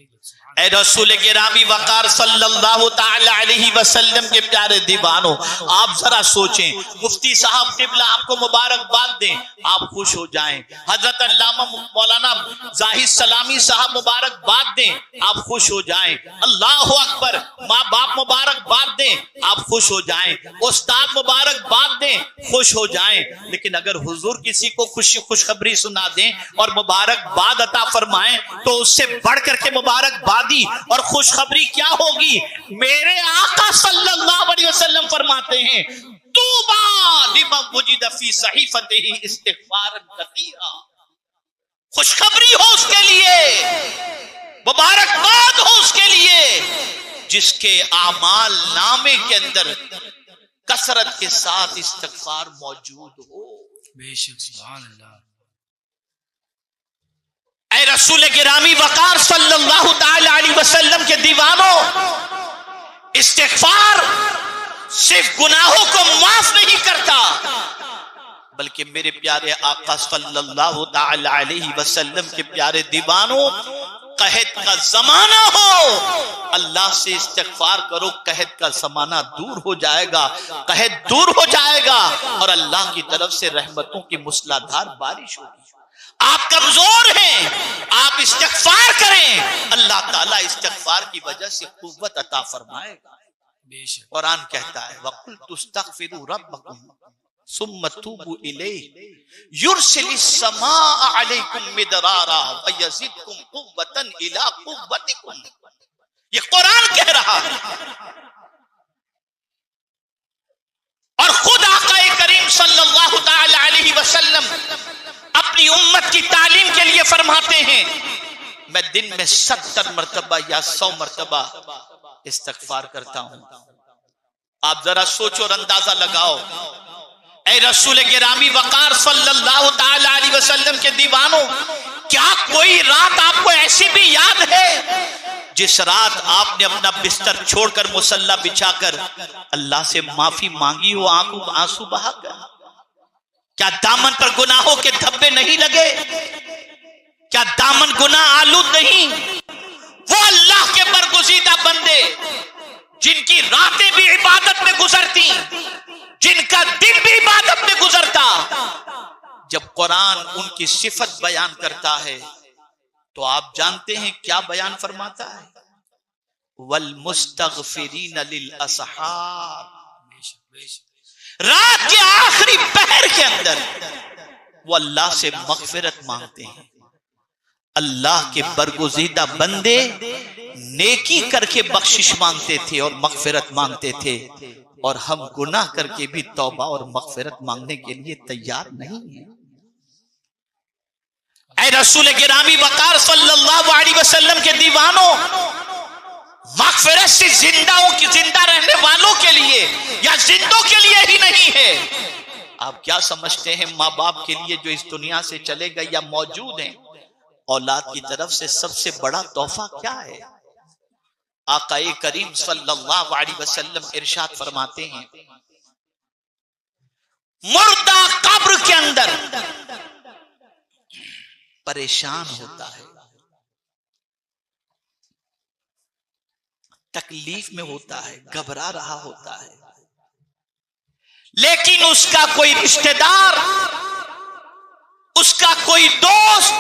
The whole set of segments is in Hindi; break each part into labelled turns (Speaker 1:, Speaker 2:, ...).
Speaker 1: ए रसूल गिरामी वकार सल्लल्लाहु ताला अलैहि वसल्लम के प्यारे दीवानों, आप जरा सोचें, मुफ्ती साहब किबला आपको मुबारकबाद दें, आप खुश हो जाएं। हजरत अल्लामा मौलाना जाहिद सलामी साहब मुबारकबाद दें, आप खुश हो जाएं। अल्लाह अकबर, माँ बाप मुबारकबाद दें, आप खुश हो जाएं। उस्ताद मुबारकबाद दें, खुश हो जाएं। लेकिन अगर हुजूर किसी को खुशखबरी सुना दें और मुबारकबाद अता फरमाएं तो उससे बढ़ करके मुबारकबादी और खुशखबरी क्या होगी? मेरे आका सल्लल्लाहु अलैहि वसल्लम फरमाते हैं, तूबा लिमन वुजिदा फी सहीफतिही इस्तिगफारन कसीरा। खुशखबरी हो उसके लिए, मुबारकबाद हो उसके लिए जिसके आमाल नामे के अंदर कसरत के साथ इस्तिगफार मौजूद हो।
Speaker 2: बेशक सुभान अल्लाह।
Speaker 1: ऐ रसूल गिरामी वकार सल्लल्लाहु ताला अलैहि वसल्लम के दीवानों, इस्तिगफार सिर्फ गुनाहों को माफ नहीं करता, बल्कि मेरे प्यारे आका सल्लल्लाहु ताला अलैहि वसल्लम के प्यारे दीवानों, कहत का जमाना हो, अल्लाह से इस्तिगफार करो, कहत का जमाना दूर हो जाएगा, कहत दूर हो जाएगा और अल्लाह की तरफ से रहमतों की मूसलाधार बारिश होगी। आप कमजोर हैं, आप इस्तिगफार करें, अल्लाह ताला इस्तिगफार की वजह से कुव्वत अता फरमाएगा। कुरान कहता है, वकुल तुस्तगफिरू रब्बकुम सुम्मा तूबू इलैहि युरसिलिस समाअ अलैकुम मिदरारा व यज़िदकुम कुव्वतन इला कुव्वतिकुम। ये कुरान कह रहा है और खुद आका करीम सल्लल्लाहु ताला अलैहि वसल्लम अपनी उम्मत की तालीम के लिए फरमाते हैं, मैं दिन में 70 मरतबा या 100 मरतबा इस्तिगफार करता हूं। आप जरा सोचो और अंदाजा लगाओ, ऐ रसूल गिरामी वकार सल्लल्लाहु ताला अलैहि वसल्लम के दीवानों, क्या कोई रात आपको ऐसी भी याद है जिस रात आपने अपना बिस्तर छोड़कर मुसल्ला बिछाकर अल्लाह से माफी मांगी हो, आंसू बहाकर? क्या दामन पर गुनाहों के धब्बे नहीं लगे? क्या दामन गुनाह आलूद नहीं? वो अल्लाह के बरगुज़ीदा बंदे जिनकी रातें भी इबादत में गुजरती, जिनका दिन भी इबादत में गुजरता, जब कुरान उनकी सिफत बयान करता है तो आप जानते हैं क्या बयान फरमाता है? वल मुस्तगफिरीन लिल असहार। रात के आखिरी पहर के अंदर वो अल्लाह से मगफिरत मांगते हैं। अल्लाह के बरगुज़ीदा बंदे नेकी करके बख्शिश मांगते थे और मगफिरत मांगते थे, और हम गुनाह करके भी तौबा और मगफिरत मांगने के लिए तैयार नहीं है। ऐ रसूल गिरामी वकार सल्लल्लाहु अलैहि वसल्लम के दीवानों, मगफिरत से जिंदा रहने वालों के लिए या जिंदों के लिए ही नहीं है। आप क्या समझते हैं माँ बाप के लिए जो इस दुनिया से चले गए या मौजूद हैं, औलाद की तरफ से सबसे बड़ा तोहफा क्या है? आकाए करीम सल्लल्लाहु अलैहि वसल्लम इरशाद फरमाते हैं, मुर्दा कब्र के अंदर परेशान होता है, तकलीफ में होता है, घबरा रहा होता है, लेकिन उसका कोई रिश्तेदार, उसका कोई दोस्त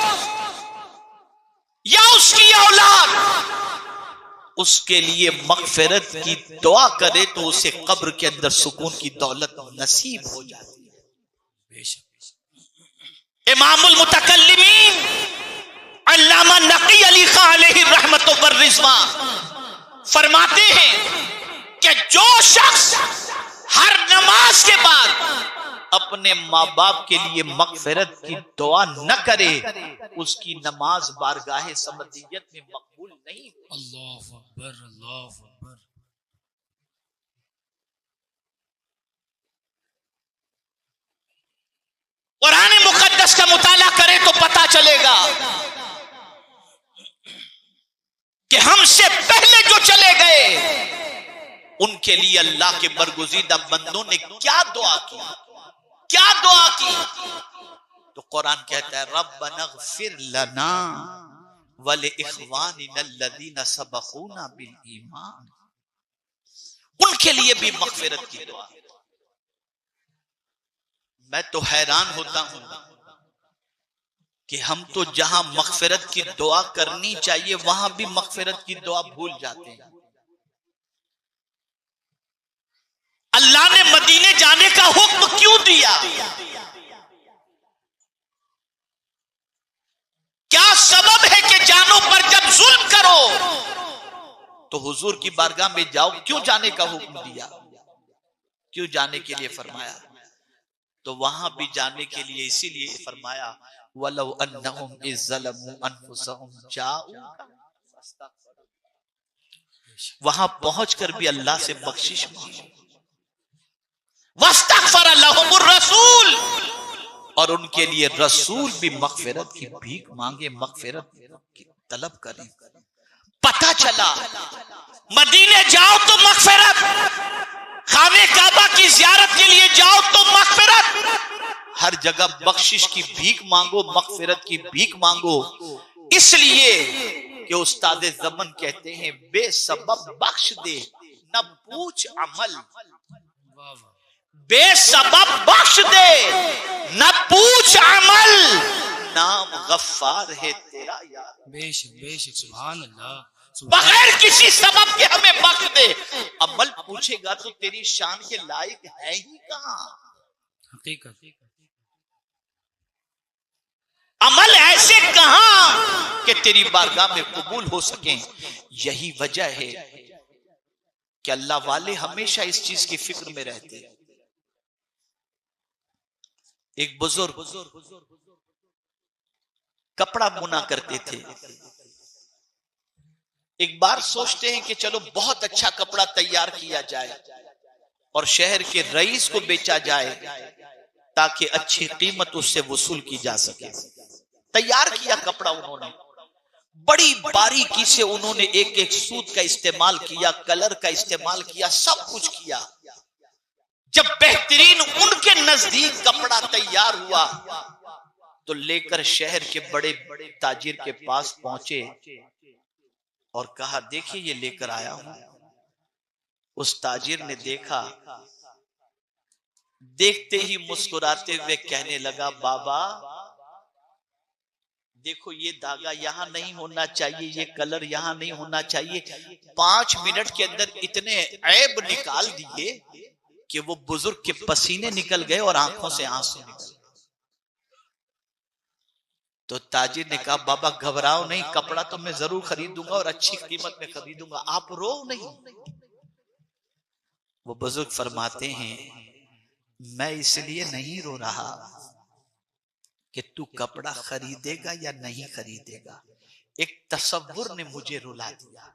Speaker 1: या उसकी औलाद उसके लिए मगफिरत की दुआ करे तो उसे कब्र के अंदर सुकून की दौलत नसीब हो जाती है। इमामुल मुतकल्लिमीन अल्लामा नकी अली खान अलैहि रहमतुल्लाह व रिज़वान फरमाते हैं कि जो शख्स हर नमाज के बाद अपने माँ बाप के लिए मगफिरत की दुआ न करे, उसकी नमाज बारगाहे समदियत में मकबूल नहीं।
Speaker 2: अल्लाहु अकबर, अल्लाहु अकबर।
Speaker 1: कुरान मुकद्दस का मुताला करें तो पता चलेगा कि हमसे पहले जो चले गए उनके लिए अल्लाह के बरगुज़ीदा बंदों ने क्या दुआ की, क्या दुआ की? तो कुरान कहता है, रब्बना ग़फ़िर लना वले इख्वानिनल्लज़ीना सबक़ूना बिल ईमान, उनके लिए भी मग़फ़िरत की दुआ। मैं तो हैरान होता हूं कि हम तो जहां मग़फ़िरत की दुआ करनी चाहिए वहां भी मग़फ़िरत की दुआ भूल जाते हैं। अल्लाह ने मदीने जाने का हुक्म क्यों दिया? क्या सबब है कि जानों पर जब जुल्म करो तो हुजूर की बारगाह में जाओ? क्यों जाने का हुक्म दिया? क्यों जाने के लिए फरमाया? तो वहां भी जाने के लिए इसीलिए फरमाया वलौ अन्नहुम इज़्ज़लमू अनफुसहुम जाऊका, वहां पहुंचकर भी अल्लाह से बख्शिश मांगो। वस्तग़फ़र लहुमुर रसूल, और उनके लिए रसूल भी मग़फ़िरत की भीख मांगे, मग़फ़िरत की तलब करें। पता चला मदीने जाओ तो मग़फ़िरत, खाने काबा की ज़ियारत के लिए जाओ तो मग़फ़िरत, हर जगह बख्शिश की भीख मांगो, मग़फ़िरत की भीख मांगो। इसलिए कि उस्ताद ज़मन कहते हैं बेसबब बख्श दे न पूछ अमल, बेसबब बख्श दे न पूछ अमल, नाम गफ्फार है तेरा यार।
Speaker 2: बेशक बेशक, सुभान अल्लाह।
Speaker 1: बगैर किसी सबब के हमें बख्श दे। अमल पूछेगा तो तेरी शान के लायक है ही कहां?
Speaker 2: हकीकत।
Speaker 1: अमल ऐसे कहां कि तेरी बारगाह में कबूल हो सके। यही वजह है कि अल्लाह वाले हमेशा इस चीज की फिक्र में रहते हैं। एक बुजुर्ग कपड़ा बुना करते थे। एक बार सोचते हैं कि चलो बहुत अच्छा कपड़ा तैयार किया जाए और शहर के रईस को बेचा जाए ताकि अच्छी कीमत उससे वसूल की जा सके। तैयार किया कपड़ा उन्होंने, बड़ी बारीकी से उन्होंने एक एक सूत का इस्तेमाल किया, कलर का इस्तेमाल किया, सब कुछ किया। जब बेहतरीन उनके नजदीक कपड़ा तैयार हुआ तो लेकर शहर के बड़े बड़े ताजिर के पास पहुंचे और कहा देखिए ये लेकर आया हूं। उस ताजिर ने देखा, देखते ही मुस्कुराते हुए कहने लगा बाबा देखो ये धागा यहां नहीं होना चाहिए, ये कलर यहां नहीं होना चाहिए। 5 मिनट के अंदर इतने ऐब निकाल दिए कि वो बुजुर्ग के पसीने निकल गए और आंखों से आंसू निकल गए। तो ताजिर ने कहा बाबा घबराओ नहीं, कपड़ा तो मैं जरूर खरीदूंगा और अच्छी कीमत में खरीदूंगा, आप रो नहीं। वो बुजुर्ग फरमाते हैं मैं इसलिए नहीं रो रहा कि तू कपड़ा खरीदेगा या नहीं खरीदेगा, एक तसव्वुर ने मुझे रुला दिया।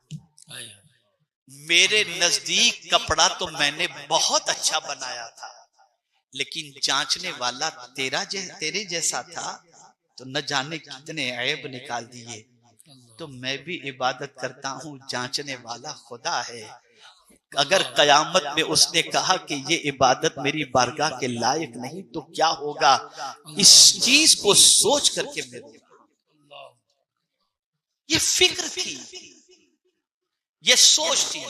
Speaker 1: मेरे नजदीक कपड़ा तो मैंने बहुत अच्छा बनाया था, लेकिन जांचने वाला तेरे जैसा था तो न जाने कितने ऐब निकाल दिए। तो मैं भी इबादत करता हूँ, जांचने वाला खुदा है। अगर कयामत में उसने कहा कि ये इबादत मेरी बारगाह के लायक नहीं तो क्या होगा? इस चीज को सोच करके मेरे ये फिक्र थी, ये सोच थी।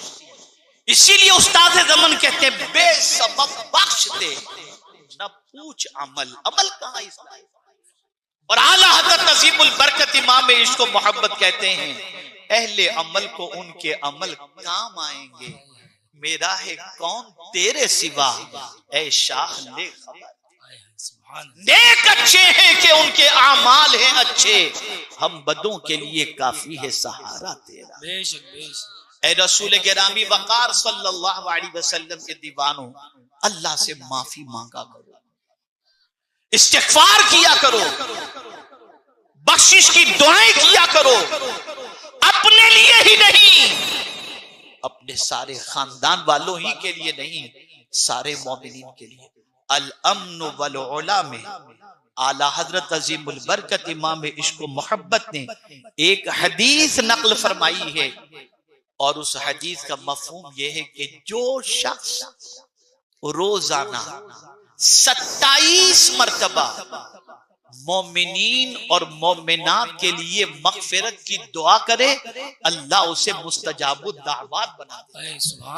Speaker 1: इसीलिए उस्ताद ज़मन कहते हैं बेसबब बख्श दे न पूछ अमल। अमल कहां इसका? और आला हज़रत नजीमुल बरकत इमाम इश्क व मोहब्बत कहते हैं अहले अमल को उनके अमल काम आएंगे, मेरा है कौन तेरे सिवा, ऐ शाह ले खबर। नेक अच्छे हैं कि उनके आमाल हैं अच्छे, हम बदों के लिए काफी है सहारा तेरा।
Speaker 2: बेशक बेशक।
Speaker 1: ऐ रसूल गिरामी वक़ार सल्लल्लाहु अलैहि वसल्लम के दीवानों, अल्लाह से माफी मांगा करो, इस्तिग़फ़ार किया करो, बख्शिश की दुआएं किया करो, अपने लिए ही नहीं, अपने सारे खानदान वालों ही के लिए नहीं, सारे मोमिनीन के लिए। अल अम्न वल उला में आला हजरत अजीमुल बरकत इमाम इश्क व मोहब्बत ने एक हदीस नकल फरमाई है और उस हदीस का मफहूम यह है कि जो शख्स रोजाना 27 मरतबा मोमिनीन और मोमिनात के लिए मगफिरत की दुआ करे, अल्लाह उसे मुस्तजाबुद दावात बना दे।
Speaker 2: सुभान